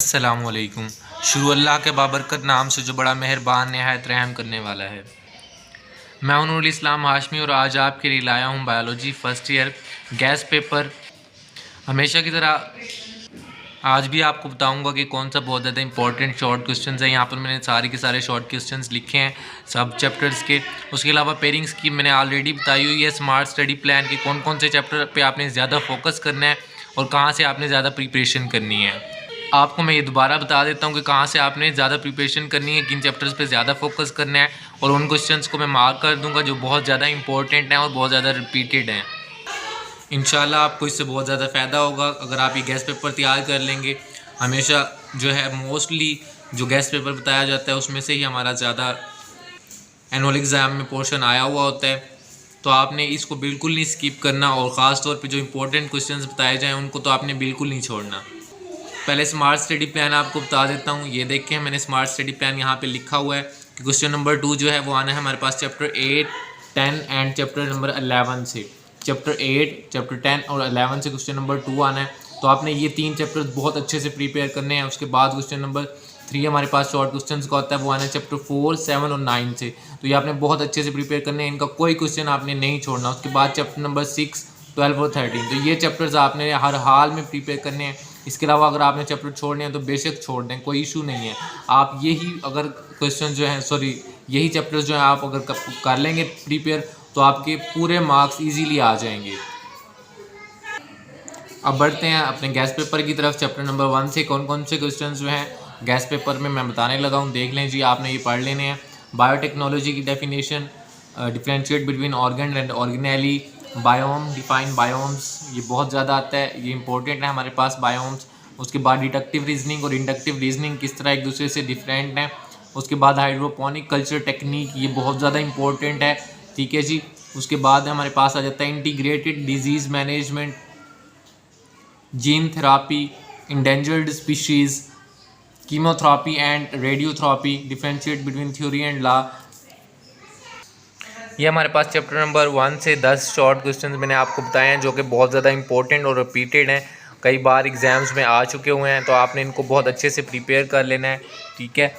अस्सलामुअलैकुम। शुरू अल्लाह के बाबरकत नाम से जो बड़ा मेहरबान नहायत रहम करने वाला है। मैं हूं नूरुल इस्लाम हाशमी और आज आपके लिए लाया हूं biology first year gas paper. हमेशा की तरह आज भी आपको बताऊंगा कि कौन सा बहुत ज़्यादा इंपॉर्टेंट शॉर्ट क्वेश्चंस हैं। यहाँ पर मैंने सारे के सारे शॉर्ट क्वेश्चंस लिखे हैं सब चैप्टर्स के। उसके अलावा पेयरिंग स्कीम मैंने ऑलरेडी बताई हुई है। स्मार्ट स्टडी प्लान की कौन कौन से चैप्टर पे आपने ज़्यादा फोकस करना है और कहाँ से आपने ज़्यादा प्रिपरेशन करनी है। आपको मैं ये दोबारा बता देता हूँ कि कहाँ से आपने ज़्यादा प्रिपरेशन करनी है, किन चैप्टर्स पे ज़्यादा फोकस करना है, और उन क्वेश्चंस को मैं मार्क कर दूँगा जो बहुत ज़्यादा इंपॉर्टेंट हैं और बहुत ज़्यादा रिपीटेड हैं। इंशाल्लाह आपको इससे बहुत ज़्यादा फ़ायदा होगा अगर आप ये गैस पेपर तैयार कर लेंगे। हमेशा जो है मोस्टली जो गैस पेपर बताया जाता है उसमें से ही हमारा ज़्यादा एनुअल एग्ज़ाम में पोर्शन आया हुआ होता है, तो आपने इसको बिल्कुल नहीं स्किप करना और ख़ास तौर पे जो इंपॉर्टेंट क्वेश्चंस बताए जाएँ उनको तो आपने बिल्कुल नहीं छोड़ना। पहले स्मार्ट स्टडी प्लान आपको बता देता हूँ। ये देखें मैंने स्मार्ट स्टडी प्लान यहाँ पे लिखा हुआ है कि क्वेश्चन नंबर 2 जो है वो आना है हमारे पास चैप्टर 8, 10 एंड चैप्टर नंबर 11 से। चैप्टर 8, चैप्टर 10 और 11 से क्वेश्चन नंबर 2 आना है। तो आपने ये 3 चैप्टर्स बहुत अच्छे से प्रिपेयर करने हैं। उसके बाद क्वेश्चन नंबर 3 हमारे पास शॉर्ट क्वेश्चन का होता है, वो आना है चैप्टर 4, 7 और 9 से। तो ये आपने बहुत अच्छे से प्रिपेयर करने हैं, इनका कोई क्वेश्चन आपने नहीं छोड़ना। उसके बाद चैप्टर नंबर 6, 12 और 13, तो ये चैप्टर्स आपने हर हाल में प्रिपेयर करने हैं। इसके अलावा अगर आपने चैप्टर छोड़ने हैं तो बेशक छोड़ दें, कोई इशू नहीं है। आप यही अगर क्वेश्चन जो हैं यही चैप्टर्स जो हैं आप अगर कर लेंगे प्रिपेयर तो आपके पूरे मार्क्स इजीली आ जाएंगे। अब बढ़ते हैं अपने गैस पेपर की तरफ। चैप्टर नंबर 1 से कौन कौन से क्वेश्चन जो हैं गैस पेपर में मैं बताने लगा हूँ, देख लें जी, आपने ये पढ़ लेने हैं। बायोटेक्नोलॉजी की definition, differentiate between organ and organelle, biome, define biomes, ये बहुत ज़्यादा आता है, ये इंपॉर्टेंट है हमारे पास बायोम्स। उसके बाद डिडक्टिव रीजनिंग और इंडक्टिव रीजनिंग किस तरह एक दूसरे से डिफरेंट हैं। उसके बाद हाइड्रोपोनिक कल्चर टेक्निक, ये बहुत ज़्यादा इंपॉर्टेंट है, ठीक है जी। उसके बाद हमारे पास आ जाता है integrated disease management, gene therapy, endangered species, chemotherapy and radiotherapy, differentiate between theory and law. ये हमारे पास चैप्टर नंबर 1 से 10 शॉर्ट क्वेश्चंस मैंने आपको बताए हैं जो कि बहुत ज़्यादा इंपॉर्टेंट और रिपीटेड हैं, कई बार एग्ज़ाम्स में आ चुके हुए हैं, तो आपने इनको बहुत अच्छे से प्रिपेयर कर लेना है, ठीक है।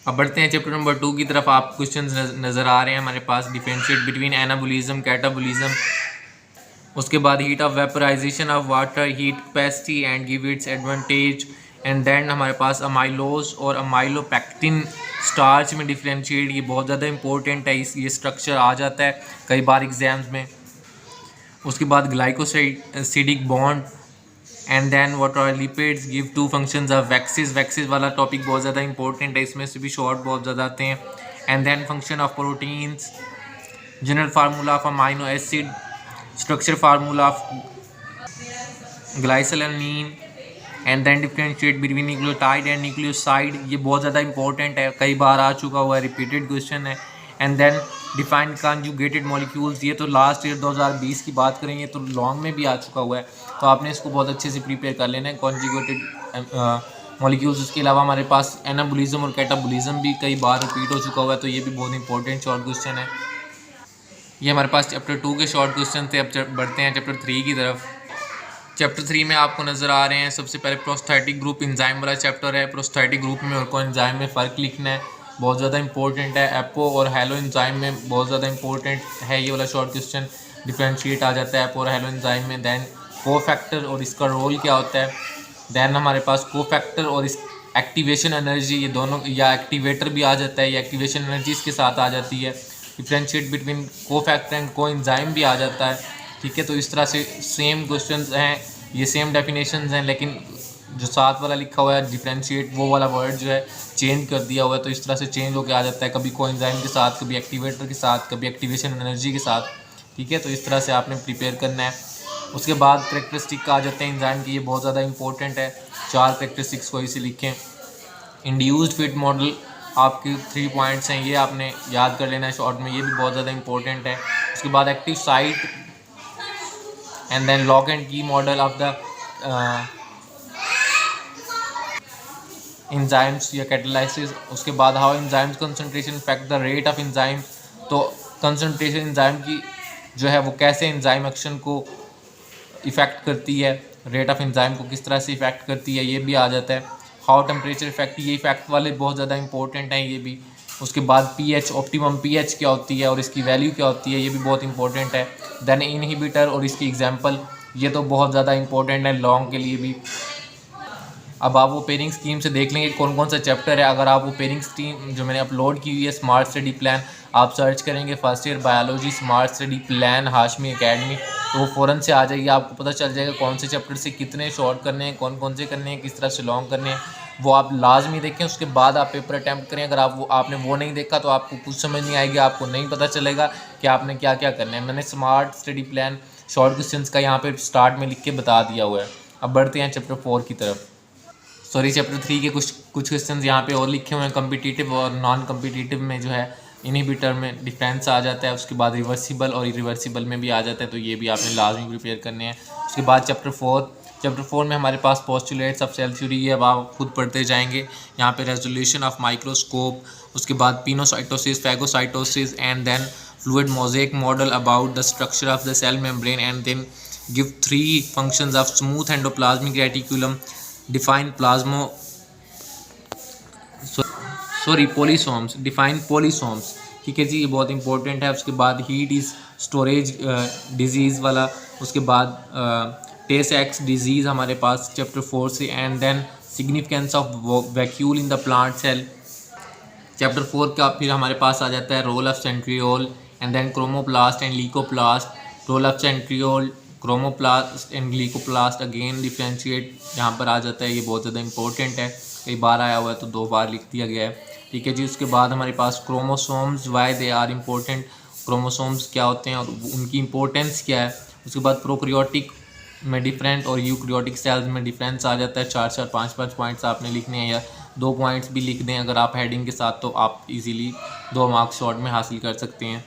अब बढ़ते हैं चैप्टर नंबर 2 की तरफ। आप क्वेश्चंस नज़र आ रहे हैं हमारे पास, डिफरेंशिएट बिटवीन एनाबोलिज्म, कैटाबोलिज्म। उसके बाद heat of vaporisation of water, heat capacity and give its advantage, and then हमारे पास अमाइलोज और अमाइलोपेक्टिन स्टार्च में डिफरेंशिएट, ये बहुत ज़्यादा इंपॉर्टेंट है, ये स्ट्रक्चर आ जाता है कई बार एग्जाम्स में। उसके बाद glycosidic bond, and then what are lipids, give two functions of waxes, waxes वाला टॉपिक बहुत ज़्यादा इंपॉर्टेंट है, इसमें से भी शॉर्ट बहुत ज़्यादा आते हैं। And then function of proteins, general formula of amino acid, structure formula of glycylalanine, and then differentiate between nucleotide and nucleoside, ये बहुत ज़्यादा इंपॉर्टेंट है, कई बार आ चुका हुआ है, रिपीटेड क्वेश्चन है। And then defined conjugated molecules, ये तो लास्ट ईयर 2020 की बात करेंगे तो लॉन्ग में भी आ चुका हुआ है, तो आपने इसको बहुत अच्छे से प्रिपेयर कर लेना है, कॉन्जुगेटेड मॉलिक्यूल्स। उसके अलावा हमारे पास एनाबोलिज्म और कैटाबोलिज्म भी कई बार रिपीट हो चुका हुआ है, तो ये भी बहुत इंपॉर्टेंट शॉर्ट क्वेश्चन है। ये हमारे पास चैप्टर 2 के शॉर्ट क्वेश्चन थे। अब बढ़ते हैं चैप्टर 3 की तरफ। चैप्टर 3 में आपको नज़र आ रहे हैं, सबसे पहले प्रोस्थेटिक ग्रुप एंजाइम वाला चैप्टर है। प्रोस्थेटिक ग्रुप में और कोएंजाइम में फ़र्क लिखना है, बहुत ज़्यादा इंपॉर्टेंट है। एपो और हेलो एंजाइम में बहुत ज़्यादा इंपॉर्टेंट है ये वाला शॉर्ट क्वेश्चन। डिफरेंशिएट आ जाता है एपो और हेलो एंजाइम में। दैन कोफैक्टर और इसका रोल क्या होता है। दैन हमारे पास कोफैक्टर और इस एक्टिवेशन एनर्जी, ये दोनों, या एक्टिवेटर भी आ जाता है, ये एक्टिवेशन एनर्जी इसके साथ आ जाती है। Differentiate between cofactor and coenzyme भी आ जाता है, ठीक है। तो इस तरह से सेम क्वेश्चंस हैं, ये सेम डेफिनेशंस हैं, लेकिन जो साथ वाला लिखा हुआ है डिफरेंशिएट, वो वाला वर्ड जो है चेंज कर दिया हुआ है, तो इस तरह से चेंज होकर आ जाता है, कभी कोएंजाइम के साथ, कभी एक्टिवेटर के साथ, कभी एक्टिवेशन एनर्जी के साथ, ठीक है। तो इस तरह से आपने प्रिपेयर करना है। उसके बाद करेक्टरिस्टिक आ जाते हैं एंजाइम की, ये बहुत ज़्यादा इंपॉर्टेंट है, 4 करेक्टरिस्टिक्स को इसे लिखें। इंड्यूस्ड फिट मॉडल, आपके 3 पॉइंट्स हैं, ये आपने याद कर लेना है शॉर्ट में, ये भी बहुत ज़्यादा इंपॉर्टेंट है। उसके बाद active site and then lock and key model of the enzymes या कैटालाइसिस। उसके बाद how enzymes concentration effect the rate of enzyme, तो कंसंट्रेशन एंजाइम की जो है वो कैसे एंजाइम एक्शन को इफ़ेक्ट करती है, रेट ऑफ एंजाइम को किस तरह से इफेक्ट करती है ये भी आ जाता है। हाउ टेम्परेचर इफेक्ट, ये इफेक्ट वाले बहुत ज़्यादा इंपॉर्टेंट हैं ये भी। उसके बाद पीएच, ऑप्टिमम पीएच क्या होती है और इसकी वैल्यू क्या होती है ये भी बहुत इंपॉर्टेंट है। देन इनहिबिटर और इसकी एग्जांपल, ये तो बहुत ज़्यादा इंपॉर्टेंट है लॉन्ग के लिए भी। अब आप वो पेयरिंग स्कीम से देख लेंगे कौन कौन सा चैप्टर है। अगर आप वो पेयरिंग स्कीम जो मैंने अपलोड की हुई है स्मार्ट स्टडी प्लान, आप सर्च करेंगे first year biology smart study plan Hashmi academy, तो वो फ़ौरन से आ जाएगी, आपको पता चल जाएगा कौन से चैप्टर से कितने शॉर्ट करने हैं, कौन कौन से करने हैं, किस तरह से लॉन्ग करने हैं। वो आप लाजमी देखें, उसके बाद आप पेपर अटैम्प्ट करें। अगर आपने वो नहीं देखा तो आपको कुछ समझ नहीं आएगी, आपको नहीं पता चलेगा कि आपने क्या क्या करना है। मैंने smart study plan short questions का यहाँ पे स्टार्ट में लिख के बता दिया हुआ है। अब बढ़ते हैं चैप्टर 4 की तरफ। सॉरी, चैप्टर 3 के कुछ क्वेश्चंस यहाँ पे और लिखे हुए हैं। कम्पिटिटिव और नॉन कम्पिटिटिव में जो है इनहिबिटर में डिफरेंस आ जाता है। उसके बाद रिवर्सिबल और इरिवर्सिबल में भी आ जाता है, तो ये भी आपने लाजमी प्रिपेयर करने हैं। उसके बाद चैप्टर 4 में हमारे पास पोस्टुलेट्स ऑफ सेल थ्योरी है, अब आप खुद पढ़ते जाएंगे। यहाँ पे रेजोल्यूशन ऑफ माइक्रोस्कोप, उसके बाद pinocytosis, phagocytosis and then fluid mosaic model about the structure of the cell membrane and then give 3 functions of smooth endoplasmic reticulum, define plasmo polysomes, define polysomes. ठीक है जी, ये बहुत इंपॉर्टेंट है। उसके बाद heat is storage disease वाला, उसके बाद टेस एक्स डिजीज़ हमारे पास चैप्टर 4 से, and then significance of vacuole in the plant cell. Chapter 4 का फिर हमारे पास आ जाता है role of centriole and then chromoplast and leucoplast. Role of centriole, chromoplast and leucoplast again differentiate यहाँ पर आ जाता है। ये बहुत ज़्यादा इंपॉर्टेंट है, कई बार आया हुआ है तो 2 बार लिख दिया गया है। ठीक है जी, उसके बाद हमारे पास chromosomes, why they are important, chromosomes क्या होते हैं और उनकी इम्पोर्टेंस क्या है। उसके बाद प्रोक्रियोटिक में डिफरेंट और यूक्रियोटिक सेल्स में डिफरेंस आ जाता है। 4-4, 5-5 पॉइंट्स आपने लिखने हैं, या 2 पॉइंट्स भी लिख दें अगर आप हेडिंग के साथ, तो आप इजीली 2 मार्क्स शॉर्ट में हासिल कर सकते हैं।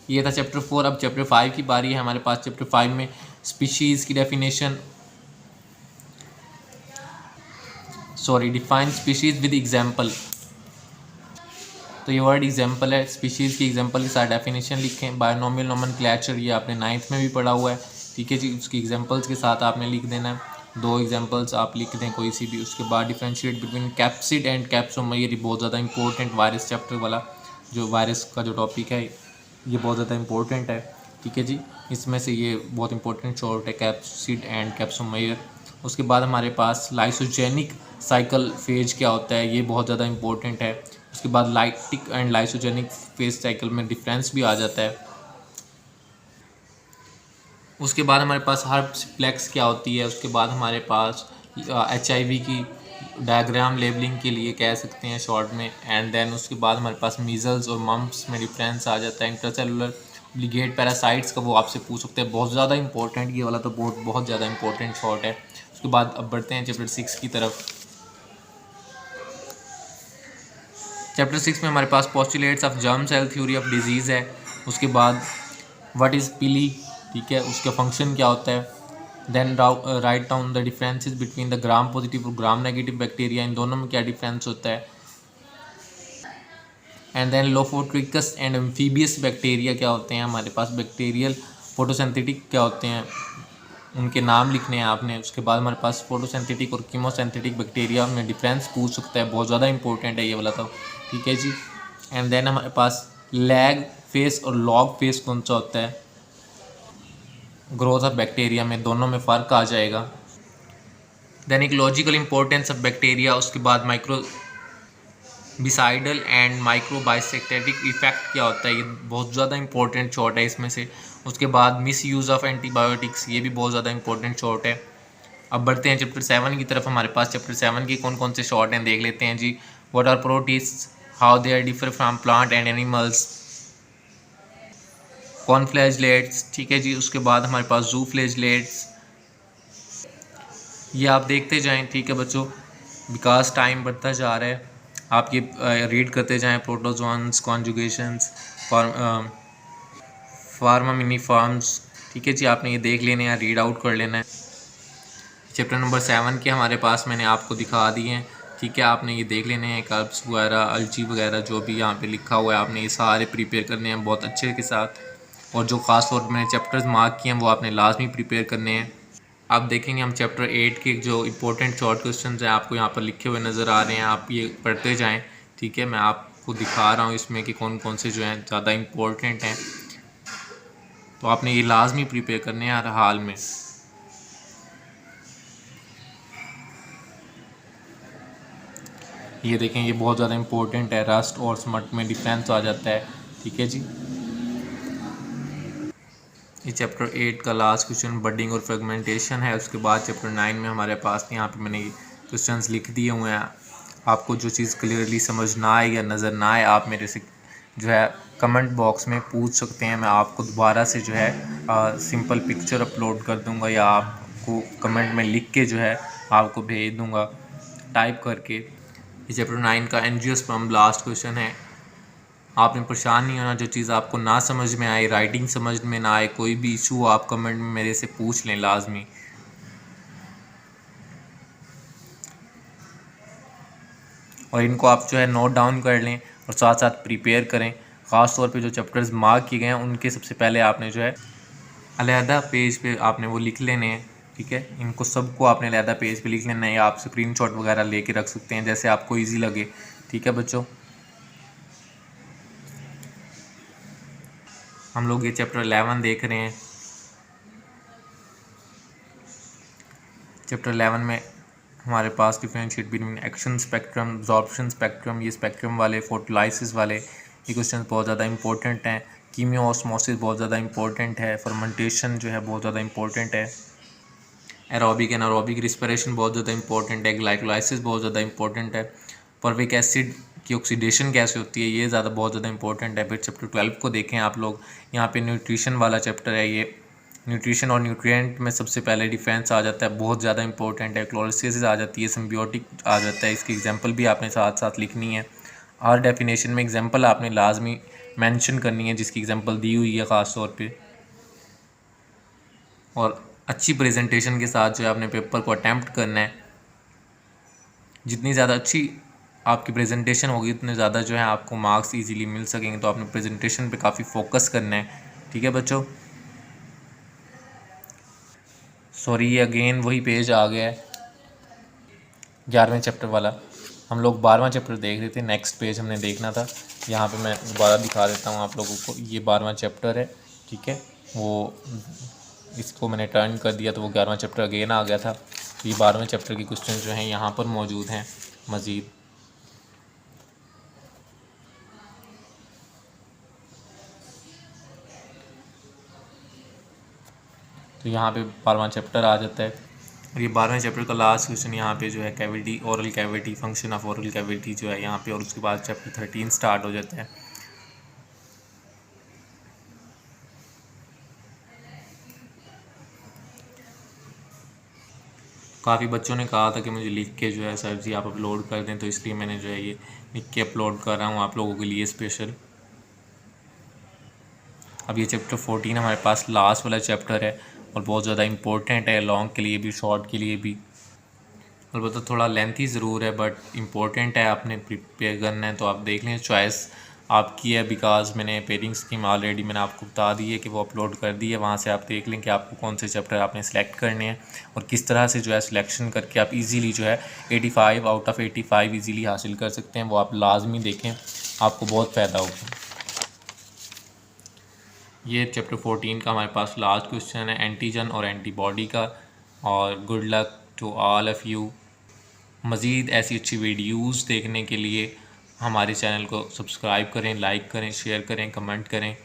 ये था चैप्टर 4। अब चैप्टर 5 की बारी है हमारे पास। चैप्टर 5 में स्पीशीज़ की definition, define species with example. तो ये वर्ड एग्जांपल है, स्पीशीज़ की एग्जांपल के साथ डेफिनेशन लिखें। बायोनोमियल नोमेनक्लेचर, ये आपने 9th में भी पढ़ा हुआ है। ठीक है जी, उसकी एग्जांपल्स के साथ आपने लिख देना है। 2 एग्जांपल्स आप लिख दें कोई सी भी। उसके बाद differentiate between capsid and capsomere, ये बहुत ज़्यादा इंपॉर्टेंट वायरस चैप्टर वाला, जो वायरस का जो टॉपिक है ये बहुत ज़्यादा इंपॉर्टेंट है। ठीक है जी, इसमें से ये बहुत इंपॉर्टेंट शॉर्ट है, कैप्सिड एंड कैप्सोमेयर। उसके बाद हमारे पास लाइसोजेनिक साइकिल फेज क्या होता है, ये बहुत ज़्यादा इंपॉर्टेंट है। उसके बाद lytic and lysogenic phase cycle में डिफरेंस भी आ जाता है। उसके बाद हमारे पास हर्पेसिप्लेक्स क्या होती है। उसके बाद हमारे पास HIV की डायग्राम लेबलिंग के लिए कह सकते हैं शॉर्ट में। एंड देन उसके बाद हमारे पास मीजल्स और मम्प्स में डिफरेंस आ जाता है। इंटरसेलुलर ऑब्लिगेट पैरासाइट्स का वो आपसे पूछ सकते हैं, बहुत ज़्यादा इंपॉर्टेंट ये वाला, तो बहुत ज़्यादा इंपॉर्टेंट शॉर्ट है। उसके बाद अब बढ़ते हैं चैप्टर 6 की तरफ। चैप्टर 6 में हमारे पास postulates of germ cell theory of disease है। उसके बाद व्हाट इज़ पिली, ठीक है, उसका फंक्शन क्या होता है। Then write down the differences between the gram positive और ग्राम नेगेटिव बैक्टीरिया, इन दोनों में क्या डिफरेंस होता है। And then lophotrichous and amphitrichous bacteria क्या होते हैं हमारे पास। बैक्टीरियल फोटोसिंथेटिक क्या होते हैं, उनके नाम लिखने हैं आपने। उसके बाद हमारे पास फोटोसिंथेटिक और कीमोसिंथेटिक बैक्टीरिया में डिफरेंस पूछ सकता है, बहुत ज़्यादा इंपॉर्टेंट है ये वाला, तो ठीक है जी। एंड देन हमारे पास लैग फेस और लॉग फेस कौन सा होता है ग्रोथ ऑफ बैक्टीरिया में, दोनों में फ़र्क आ जाएगा। Then ecological importance of bacteria. उसके बाद microbicidal and microbistatic effect क्या होता है, ये बहुत ज़्यादा इंपॉर्टेंट शॉर्ट है इसमें से। उसके बाद मिस यूज़ ऑफ एंटीबायोटिक्स, ये भी बहुत ज़्यादा इंपॉर्टेंट शॉर्ट है। अब बढ़ते हैं चैप्टर 7 की तरफ। हमारे पास चैप्टर 7 के कौन कौन से शॉर्ट हैं देख लेते हैं जी। What are protist, how they are differ from plant and animals, choanoflagellates, ठीक है जी। उसके बाद हमारे पास जूफ्लैजलेट्स, ये आप देखते जाएं, ठीक है बच्चों, विकास टाइम बढ़ता जा रहा है, आप ये रीड करते जाएं। प्रोटोजोन्स, कॉन्जुगेशंस, फार्मामिनिफॉर्म्स, ठीक है जी, आपने ये देख लेने हैं, रीड आउट कर लेना है। चैप्टर नंबर 7 के हमारे पास मैंने आपको दिखा दिए हैं, ठीक है, आपने ये देख लेने हैं। कर्ब्स वगैरह, अल्ची वगैरह जो भी यहाँ पे लिखा हुआ है, आपने ये सारे प्रिपेयर करने हैं बहुत अच्छे के साथ। और जो ख़ास तौर पर मैंने चैप्टर्स मार्क किए हैं वो आपने लाजमी प्रिपेयर करने हैं। आप देखेंगे हम चैप्टर 8 के जो इम्पोर्टेंट शॉर्ट क्वेश्चन हैं आपको यहाँ पर लिखे हुए नज़र आ रहे हैं, आप ये पढ़ते जाएं। ठीक है, मैं आपको दिखा रहा हूँ इसमें कि कौन कौन से जो हैं ज़्यादा इम्पोर्टेंट हैं, तो आपने ये लाजमी प्रिपेयर करने हैं हर हाल में। ये देखें, ये बहुत ज़्यादा इम्पोर्टेंट है, रस्ट और स्मट में डिफरेंस आ जाता है। ठीक है जी, ये चैप्टर 8 का लास्ट क्वेश्चन बडिंग और फ्रेगमेंटेशन है। उसके बाद चैप्टर 9 में हमारे पास यहाँ पे मैंने क्वेश्चंस लिख दिए हुए हैं। आपको जो चीज़ क्लियरली समझ ना आए या नज़र ना आए, आप मेरे से जो है कमेंट बॉक्स में पूछ सकते हैं। मैं आपको दोबारा से जो है सिंपल पिक्चर अपलोड कर दूँगा या आपको कमेंट में लिख के जो है आपको भेज दूँगा टाइप करके। ये चैप्टर 9 का एंजियोस्पर्म लास्ट क्वेश्चन है। आपने परेशान नहीं होना, जो चीज़ आपको ना समझ में आए, राइटिंग समझ में ना आए, कोई भी इशू आप कमेंट में मेरे से पूछ लें लाजमी। और इनको आप जो है नोट डाउन कर लें और साथ साथ प्रिपेयर करें। ख़ास तौर पे जो चैप्टर्स मार्क किए गए हैं उनके सबसे पहले आपने जो है अलहदा पेज पे आपने वो लिख लेने हैं। ठीक है, इनको सबको आपने अलहदा पेज पे लिख लेना है या आप स्क्रीनशॉट वगैरह लेके रख सकते हैं, जैसे आपको ईजी लगे। ठीक है बच्चों, हम लोग ये चैप्टर 11 देख रहे हैं। चैप्टर 11 में हमारे पास differentiate between action spectrum, absorption spectrum, ये स्पेक्ट्रम वाले, फोटोलाइसिस वाले ये क्वेश्चन बहुत ज़्यादा इंपॉर्टेंट हैं। कीमियोऑस्मोसिस बहुत ज़्यादा इंपॉर्टेंट है। फर्मेंटेशन जो है बहुत ज़्यादा इंपॉर्टेंट है। एरोबिक एनारोबिक रिस्पिरेशन बहुत ज़्यादा इंपॉर्टेंट है। ग्लाइकोलाइसिस बहुत ज़्यादा इंपॉर्टेंट है। परविक एसिड की ऑक्सीडेशन कैसे होती है ये ज़्यादा बहुत ज़्यादा इंपॉर्टेंट है। फिर चैप्टर 12 को देखें आप लोग, यहाँ पे न्यूट्रिशन वाला चैप्टर है। ये न्यूट्रिशन और न्यूट्रिएंट में सबसे पहले डिफरेंस आ जाता है, बहुत ज़्यादा इंपॉर्टेंट है। क्लोरोसिस आ जाती है, सिम्बियोटिक आ जाता है। इसकी एग्जांपल भी आपने साथ साथ लिखनी है। हर डेफिनेशन में एग्जांपल आपने लाजमी मेंशन करनी है जिसकी एग्जांपल दी हुई है ख़ास तौर पे। और अच्छी प्रेजेंटेशन के साथ जो है अपने पेपर को अटैम्प्ट करना है। जितनी ज़्यादा अच्छी आपकी प्रेजेंटेशन होगी उतने ज़्यादा जो है आपको मार्क्स इजीली मिल सकेंगे, तो आपने प्रेजेंटेशन पे काफ़ी फोकस करना है। ठीक है बच्चों, सॉरी अगेन वही पेज आ गया है 11वें चैप्टर वाला। हम लोग 12वां चैप्टर देख रहे थे, नेक्स्ट पेज हमने देखना था। यहाँ पे मैं दोबारा दिखा देता हूँ आप लोगों को, ये 12वां चैप्टर है। ठीक है, वो इसको मैंने टर्न कर दिया तो वो 11वां चैप्टर अगेन आ गया था। तो ये 12वें चैप्टर के क्वेश्चन जो हैं यहाँ पर मौजूद हैं मज़ीद। तो यहाँ पे 12वां चैप्टर आ जाता है और ये 12वें चैप्टर का लास्ट क्वेश्चन यहाँ पे जो है cavity, oral cavity, function of oral cavity जो है यहाँ पे, और उसके बाद चैप्टर 13 स्टार्ट हो जाता है। काफ़ी बच्चों ने कहा था कि मुझे लिख के जो है सर जी आप अपलोड कर दें, तो इसलिए मैंने जो है ये लिख के अपलोड कर रहा हूँ आप लोगों के लिए स्पेशल। अब ये चैप्टर 14 हमारे पास लास्ट वाला चैप्टर है और बहुत ज़्यादा इम्पोर्टेंट है, लॉन्ग के लिए भी शॉर्ट के लिए भी। अलबत्ता थोड़ा लेंथी ज़रूर है बट इम्पोर्टेंट है, आपने प्रिपेयर करना है। तो आप देख लें, चॉइस आपकी है, बिकॉज मैंने पेयरिंग स्कीम ऑलरेडी मैंने आपको बता दी है कि वो अपलोड कर दी है। वहाँ से आप देख लें कि आपको कौन से चैप्टर आपने सेलेक्ट करने हैं और किस तरह से जो है सिलेक्शन करके आप इजीली जो है 85 आउट ऑफ 85 इजीली हासिल कर सकते हैं। वो आप लाजमी देखें, आपको बहुत फ़ायदा होगा। ये चैप्टर 14 का हमारे पास लास्ट क्वेश्चन है एंटीजन और एंटीबॉडी का। और good luck to all of you. मज़ीद ऐसी अच्छी वीडियोज़ देखने के लिए हमारे चैनल को सब्सक्राइब करें, लाइक करें, शेयर करें, कमेंट करें।